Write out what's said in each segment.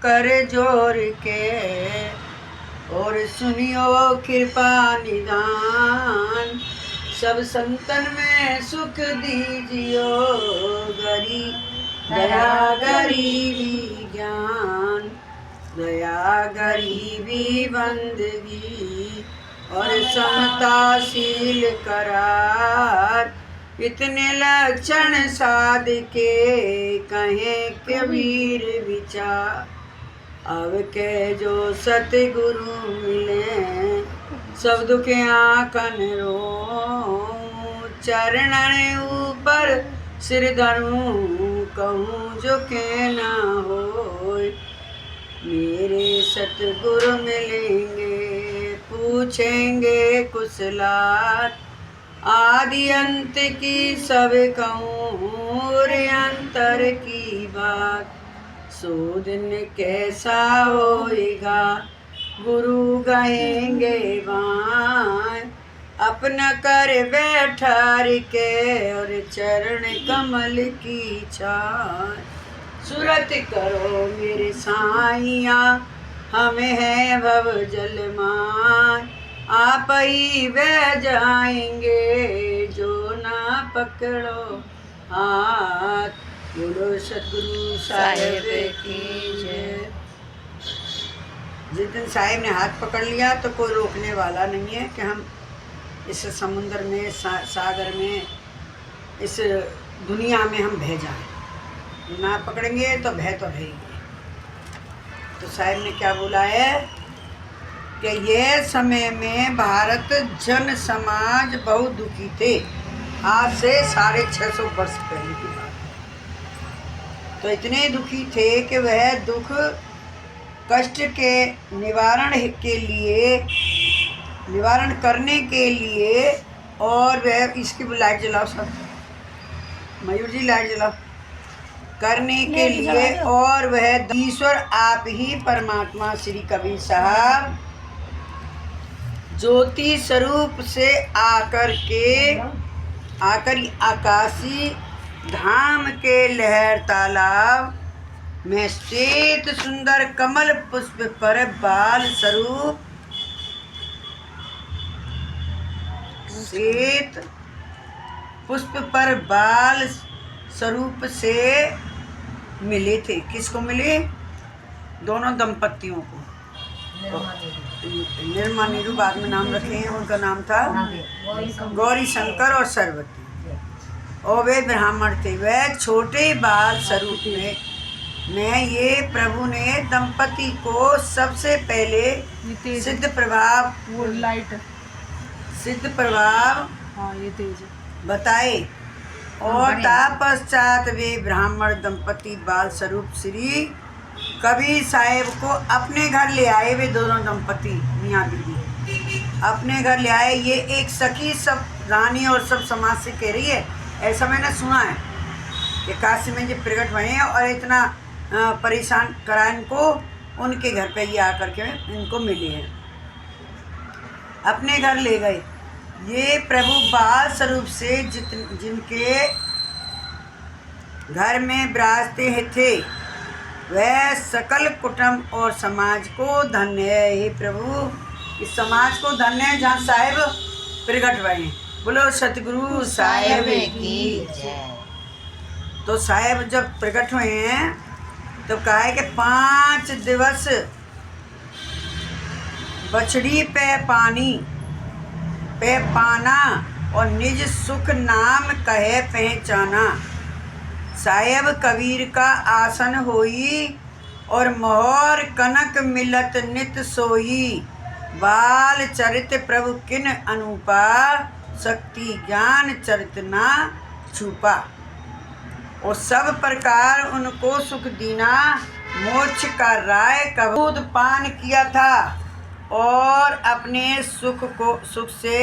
कर जोर के, और सुनियो कृपा निदान, सब संतन में सुख दीजियो, दया गरीबी ज्ञान, दया गरीबी बंदगी, और समताशील करार, इतने लक्षण साध के कहे कबीर विचार, अब के जो सतगुरु मिले, सब दुख आंकन रो, चरणन ऊपर सिर धरूं, कहूँ जो के ना होय, मेरे सतगुरु मिलेंगे, पूछेंगे कुशलात, आदि अंत की सब कहूँ, और अंतर की बात, सो दिन कैसा होएगा, गुरु गाएंगे बाण, अपना कर बैठार के, और चरण कमल की छाय, सुरत करो मेरे साइया, हमें है भव जल माय, आप ही बह जाएंगे, जो ना पकड़ो हाथ, बोलो सतगुरु साहेब की जय। जिस दिन साहेब ने हाथ पकड़ लिया तो कोई रोकने वाला नहीं है कि हम इस समुद्र में, सागर में, इस दुनिया में हम बह जाएं। ना पकड़ेंगे तो भय तो रहेंगे। तो साहेब ने क्या बोला है कि यह समय में भारत जन समाज बहुत दुखी थे, आज से 650 वर्ष पहले की बात। तो इतने दुखी थे कि वह दुख कष्ट के निवारण करने के लिए, और वह इसकी लाइट जलाओ सब, मयूर जी लाइट जलाओ, करने के लिए, और वह ईश्वर आप ही परमात्मा श्री कबीर साहब ज्योति स्वरूप से आकर आकाशी धाम के लहर तालाब में श्वेत सुंदर कमल पुष्प पर बाल स्वरूप, श्वेत पुष्प पर बाल स्वरूप से मिले थे। किसको मिले? दोनों दंपतियों को। निर्मा नीरू बाद में नाम रखे हैं, उनका नाम था गौरी शंकर और सरवती, और वे ब्राह्मण थे। वह छोटे बाल स्वरूप में ये प्रभु ने दंपति को सबसे पहले सिद्ध प्रभाव बताए, और तत्पश्चात वे ब्राह्मण दंपति बाल स्वरूप श्री कबीर साहेब को अपने घर ले आए। वे दोनों दंपति मियाँ बीवी अपने घर ले आए। ये एक सखी सब रानी और सब समाज से कह रही है, ऐसा मैंने सुना है कि काशी में ये प्रकट हुए हैं और इतना परेशान करा इनको, उनके घर पे ये आकर के इनको मिले हैं, अपने घर ले गए। ये प्रभु बाल स्वरूप से जिनके घर में विराजते थे, वह सकल कुटुंब और समाज को धन्य है। हे प्रभु, इस समाज को धन्य है जहाँ साहेब प्रकट हुए हैं। बोलो सतगुरु साहेब की जय। तो साहेब जब प्रकट हुए हैं तो कहा है कि 5 दिवस बछड़ी पे पाना, और निज सुख नाम कहे पहचाना। साहेब कबीर का आसन होई, और मोहर कनक मिलत नित सोई। बाल चरित प्रभु किन अनुपा, शक्ति ज्ञान चरित ना छुपा। और सब प्रकार उनको सुख दीना, मोक्ष का राय कबूद पान किया था, और अपने सुख से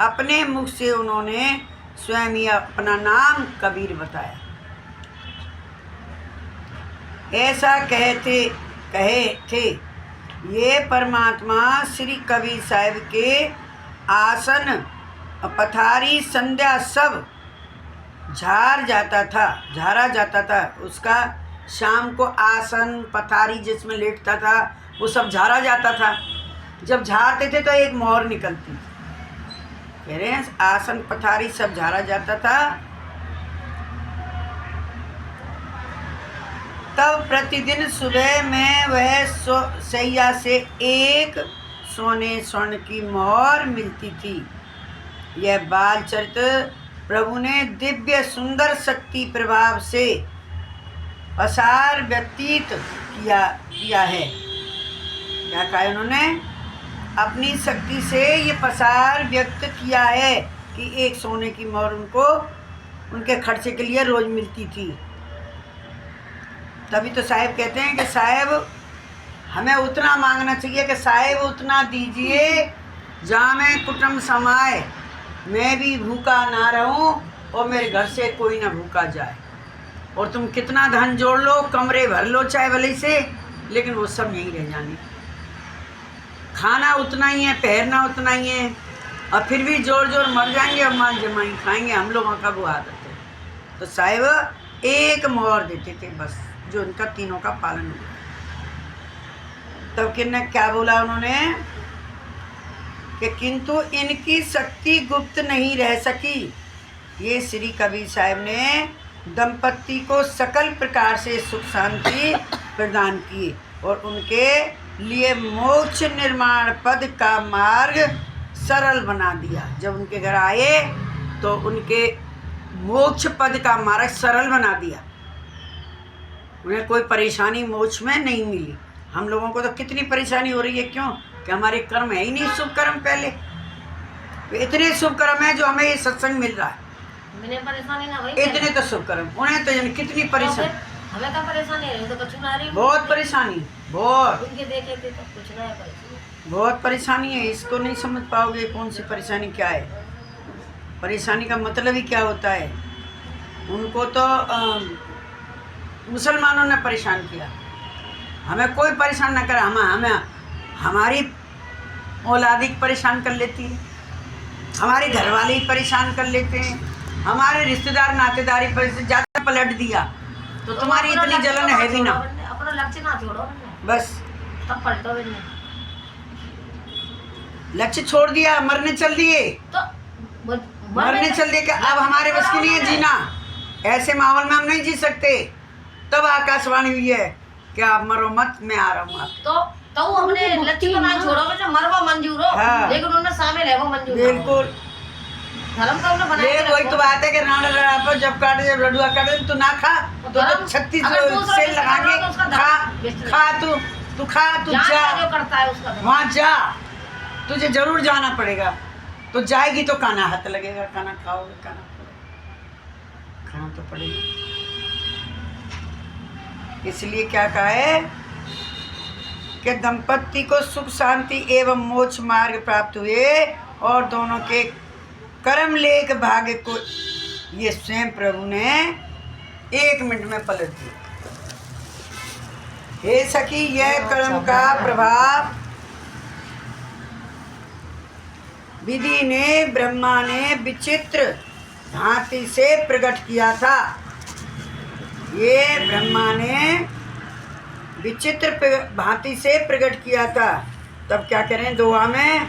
अपने मुख से उन्होंने स्वयं ही अपना नाम कबीर बताया। ऐसा कहे थे ये परमात्मा श्री कबीर साहिब के आसन पथारी संध्या सब झारा जाता था, उसका शाम को आसन पथारी जिसमें लेटता था वो सब झाड़ा जाता था। जब झाड़ते थे तो एक मोहर निकलती थी। कह रहे हैं आसन पथारी सब झाड़ा जाता था। तब प्रतिदिन सुबह में वह सैया से एक सोने स्वर्ण की मोहर मिलती थी। यह बाल चरित्र प्रभु ने दिव्य सुंदर शक्ति प्रभाव से पसार व्यतीत किया है। क्या कहा उन्होंने? अपनी शक्ति से ये पसार व्यक्त किया है कि एक सोने की मोहर उनको उनके खर्चे के लिए रोज मिलती थी। तभी तो साहिब कहते हैं कि साहिब हमें उतना मांगना चाहिए कि साहिब उतना दीजिए जहाँ मैं कुटुंब समाए, मैं भी भूखा ना रहूं और मेरे घर से कोई ना भूखा जाए। और तुम कितना धन जोड़ लो, कमरे भर लो चाहे भले से, लेकिन वो सब यहीं रह जाने। खाना उतना ही है, पहनना उतना ही है, और फिर भी जोर जोर मर जाएंगे और माल जमाई खाएंगे। हम लोगों का वो आदत है। तो साहिब एक मोहर देते थे बस, जो उनका तीनों का पालन हुआ। तब किन्ने क्या बोला उन्होंने कि किंतु इनकी शक्ति गुप्त नहीं रह सकी। ये श्री कबीर साहब ने दंपति को सकल प्रकार से सुख शांति प्रदान किए और उनके लिए मोक्ष निर्माण पद का मार्ग सरल बना दिया। जब उनके घर आए तो उनके मोक्ष पद का मार्ग सरल बना दिया। उन्हें कोई परेशानी मोक्ष में नहीं मिली। हम लोगों को तो कितनी परेशानी हो रही है। क्यों? कि हमारे कर्म है ही नहीं शुभ कर्म। पहले इतने शुभ कर्म है जो हमें ये सत्संग मिल रहा है, परेशानी ना भाई, इतने तो शुभ कर्म। उन्हें तो यानी कितनी परेशानी, हमें क्या परेशानी है? तो कुछ ना रही, बहुत परेशानी, बहुत उनके देखे थे तो कुछ ना है, बहुत परेशानी है। इसको नहीं समझ पाओगे कौन सी परेशानी क्या है। परेशानी का मतलब ही क्या होता है। उनको तो मुसलमानों ने परेशान किया, हमें कोई परेशान ना करा। हमें हमारी औलादी परेशान कर लेती है, हमारे घर वाले ही परेशान कर लेते हैं, हमारे रिश्तेदार नातेदारी पर ज़्यादा पलट दिया तो तुम्हारी इतनी जलन है भी ना। अपना लक्ष्य ना छोड़ो बस, तब पलटो। लक्ष्य छोड़ दिया, मरने चल दिए तो मरने चल दिए कि अब हमारे बस की नहीं है जीना। ऐसे माहौल में हम नहीं जी सकते। तब आकाशवाणी हुई है कि आप मरो मत, मैं आ रहा हूँ। तो हमने लक्ष्य को ना छोड़ोगे ना, मरवा मंजूर हो। हाँ। लेकिन उन्होंने शामिल है वो मंजूर। बिल्कुल, धर्म का उन्हें बनाया। ये वही तो बात है कि राणा लड़ा पर जब काटे, जब लडुआ काटे तो ना खा, तो 36 से लगा के खा तू खा, तू जा करता है उसका, वहाँ जा, तुझे जरूर जाना पड़ेगा। तो जाएगी तो खाना हाथ लगेगा, खाना खाओगे, खाना तो पड़ेगा। इसलिए क्या कहा है कि दंपति को सुख शांति एवं मोक्ष मार्ग प्राप्त हुए और दोनों के कर्म लेख भाग्य को ये स्वयं प्रभु ने 1 मिनट में पलट दिया। हे सखी, यह कर्म का प्रभाव विधि ने, ब्रह्मा ने विचित्र भांति से प्रकट किया था। ये ब्रह्मा ने विचित्र भांति से प्रकट किया था। तब क्या करें दुआ में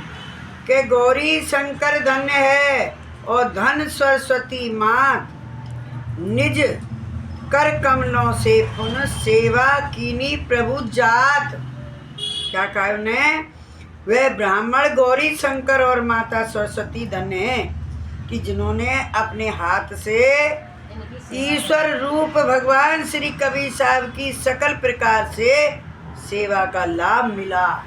कि गौरी शंकर धन्य है और धन सरस्वती मात, निज कर कमलों से पुनः सेवा कीनी प्रभु जात। क्या कहा उन्हें? वे ब्राह्मण गौरी शंकर और माता सरस्वती धन्य हैं कि जिन्होंने अपने हाथ से ईश्वर रूप भगवान श्री कबीर साहब की सकल प्रकार से सेवा का लाभ मिला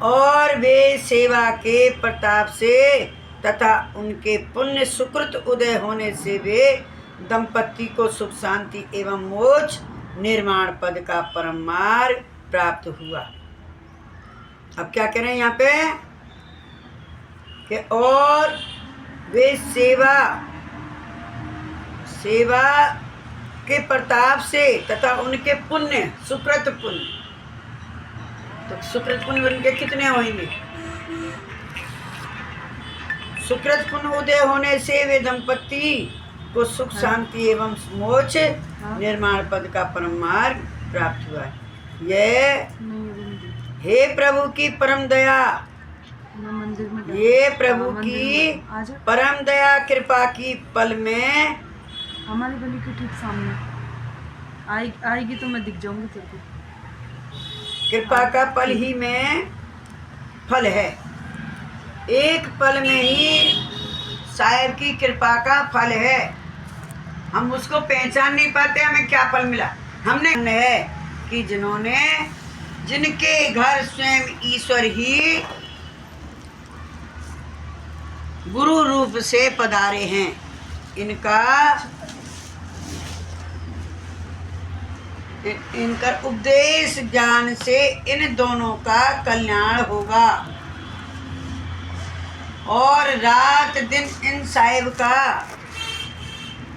और वे सेवा के प्रताप से तथा उनके पुण्य सुकृत उदय होने से वे दंपति को सुख शांति एवं मोक्ष निर्माण पद का परम मार्ग प्राप्त हुआ। अब क्या कह रहे हैं यहाँ पे कि और वे सेवा के प्रताप से तथा उनके पुण्य सुकृत पुण्य, तो सुकृत पुण्य उनके कितने होंगे? सुकृत पुण्य उदय होने से वे दंपति को सुख शांति एवं मोक्ष निर्माण पद का परम मार्ग प्राप्त हुआ है। यह हे प्रभु की परम दया, ये प्रभु की परम दया कृपा की पल में हमारी गली के ठीक सामने आएगी तो मैं दिख जाऊंगी तेरे को। कृपा का पल ही में फल है, एक पल में ही साहिब की कृपा का फल है। हम उसको पहचान नहीं पाते हमें क्या फल मिला। हमने है कि जिनके घर स्वयं ईश्वर ही गुरु रूप से पधारे हैं, इनका उपदेश ज्ञान से इन दोनों का कल्याण होगा और रात दिन इन साहिब का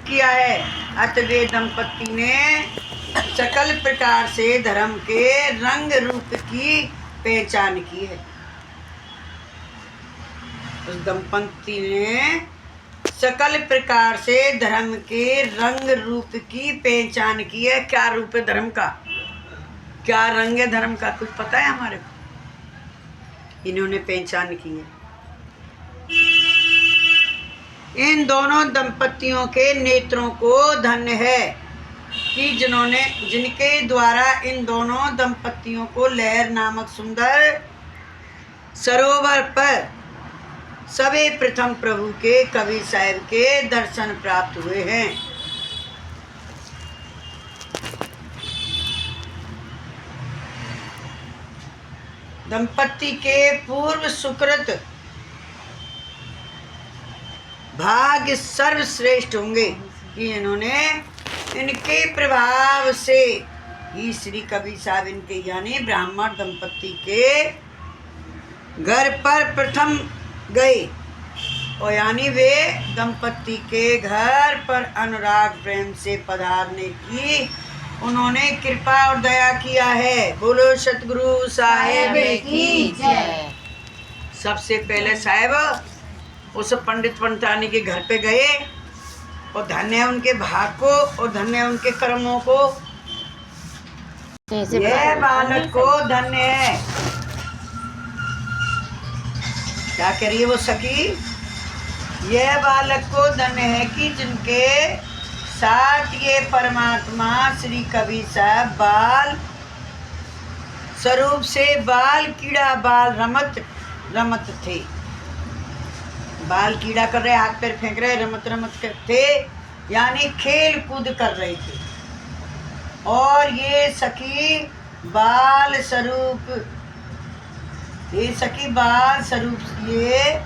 किया है। अतवे दंपति ने सकल प्रकार से धर्म के रंग रूप की पहचान की है। उस दंपति ने सकल प्रकार से धर्म के रंग रूप की पहचान की है। क्या रूप है धर्म का, क्या रंग है धर्म का, कुछ पता है हमारे को? इन्होंने पहचान की है। इन दोनों दंपतियों के नेत्रों को धन्य है कि जिनके द्वारा इन दोनों दंपतियों को लहर नामक सुंदर सरोवर पर सबे प्रथम प्रभु के कबीर साहिब के दर्शन प्राप्त हुए हैं। दंपति के पूर्व सुकृत भाग्य सर्वश्रेष्ठ होंगे कि इनके प्रभाव से ही श्री कबीर साहब इनके यानी ब्राह्मण दंपति के घर पर प्रथम गए और यानी वे दंपति के घर पर अनुराग प्रेम से पधारने की उन्होंने कृपा और दया किया है। बोलो सतगुरु साहेब की जय। सबसे पहले साहेब उस पंडित पंडितानी के घर पे गए और धन्य है उनके भाग को और धन्य है उनके कर्मों को। यह बालक को धन्य है, क्या करिए वो सखी, यह बालक को धन्य है कि जिनके साथ ये परमात्मा श्री कबीर साहब बाल स्वरूप से बाल कीड़ा बाल रमत थे। बाल कीड़ा कर रहे, हाथ पैर फेंक रहे, रमत थे यानी खेल कूद कर रहे थे। और ये सखी बाल स्वरूप ये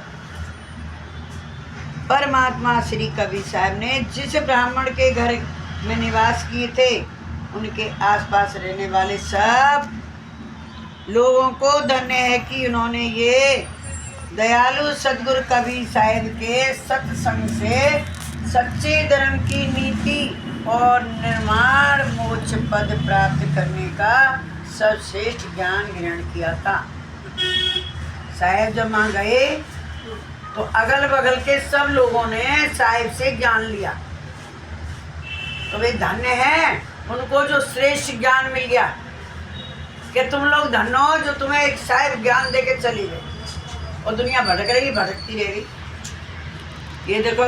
परमात्मा श्री कबीर साहब ने जिस ब्राह्मण के घर में निवास किए थे उनके आसपास रहने वाले सब लोगों को धन्य है कि उन्होंने ये दयालु सद्गुरु कबीर साहब के सत्संग से सच्चे धर्म की नीति और निर्माण मोक्ष पद प्राप्त करने का सर्वश्रेष्ठ ज्ञान ग्रहण किया था। साहेब जब वहाँ गए तो अगल बगल के सब लोगों ने साहिब से ज्ञान लिया, तो वे धन्य हैं उनको जो श्रेष्ठ ज्ञान मिल गया कि तुम लोग धन्य हो जो तुम्हें एक साहिब ज्ञान दे के चली गई और दुनिया भटकती रहेगी। ये देखो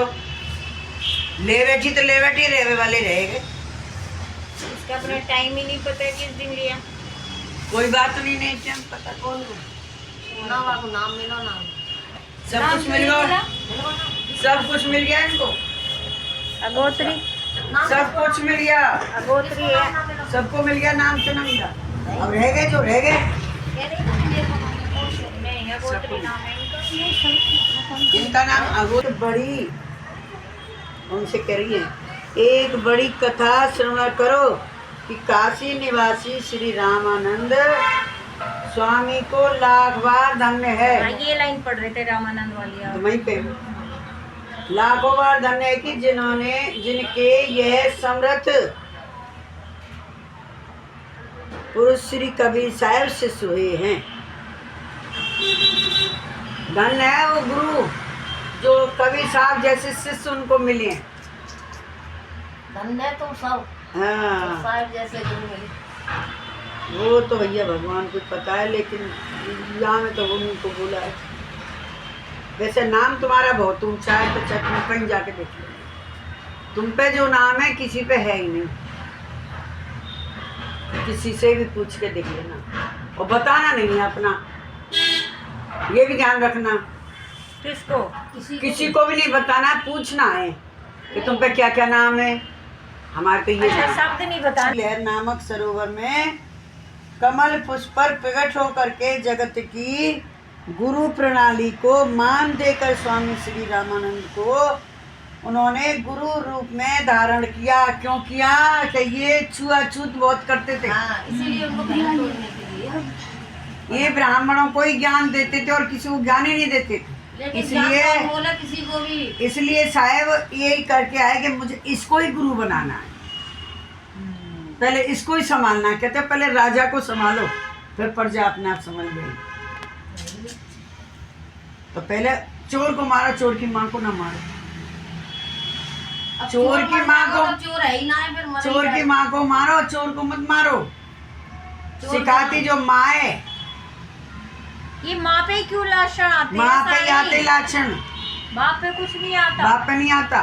ले बैठी तो ले बैठी, रेवे वाले रहेंगे। इसका अपना टाइम ही नहीं पता है किस दिन लिया। कोई बात नहीं टाइम पता कौन को नाम मिलो नाम सब कुछ मिल गया, सब कुछ मिल गया इनको, अगोत्री सब कुछ मिल गया, अगोत्री है, सबको मिल गया, नाम से ना मिला। अब रह गए जो रह गए इनका नाम अगोत्र। बड़ी उनसे कह रही है एक बड़ी कथा श्रवण करो कि काशी निवासी श्री रामानंद स्वामी को लाख बार धन्य है। ये लाइन पढ़ रहे थे रामानंद वाली तो वहीं पे लाखों बार धन्य है कि जिनके यह समर्थ पुरुष श्री कबीर साहब शिष्य हुए हैं। धन्य है वो गुरु जो कबीर साहब जैसे शिष्य उनको मिले हैं। धन्य तुम सब हाँ साहब जैसे गुरु मिले। वो तो भैया भगवान को पता है, लेकिन यहाँ में तो उनको बोला है। वैसे नाम तुम्हारा बहुत ऊंचा है, तो चट में कहीं जाके देख लो, तुम पे जो नाम है किसी पे है ही नहीं। किसी से भी पूछ के देख लेना, और बताना नहीं है अपना, ये भी ध्यान रखना। किसको? किसी को भी नहीं बताना, पूछना है कि तुम पे क्या क्या नाम है। हमारे तो ये अच्छा, शब्द नहीं बताना। लहर नामक सरोवर में कमल पुष्प पर प्रकट होकर के जगत की गुरु प्रणाली को मान देकर स्वामी श्री रामानंद को उन्होंने गुरु रूप में धारण किया। क्यों किया? कि ये छुआछूत बहुत करते थे। हाँ, इसीलिए उनको पहले तोड़ने के लिए। ये ब्राह्मणों को ही ज्ञान देते थे और किसी को ज्ञान ही नहीं देते थे। लेकिन इसलिए ज्ञान बोला किसी को भी। इसलिए साहब यही करके आए कि मुझे इसको ही गुरु बनाना है, पहले इसको ही संभालना है। कहते पहले राजा को संभालो, फिर प्रजा अपने आप समझ गई। तो पहले चोर को मारो, चोर की माँ को ना मारो। अब चोर की माँ को, तो चोर है ही ना है, फिर मर ही चोर की जाए। माँ को मारो, चोर को मत मारो। चोर सिखाती जो माँ है, ये माँ पे ही क्यों लाशण आते हैं? माँ पे ही सारे? आते लाछन, बाप पे कुछ नहीं आता। बाप पे नहीं आता।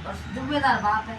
और जुम्मेदार बाप है।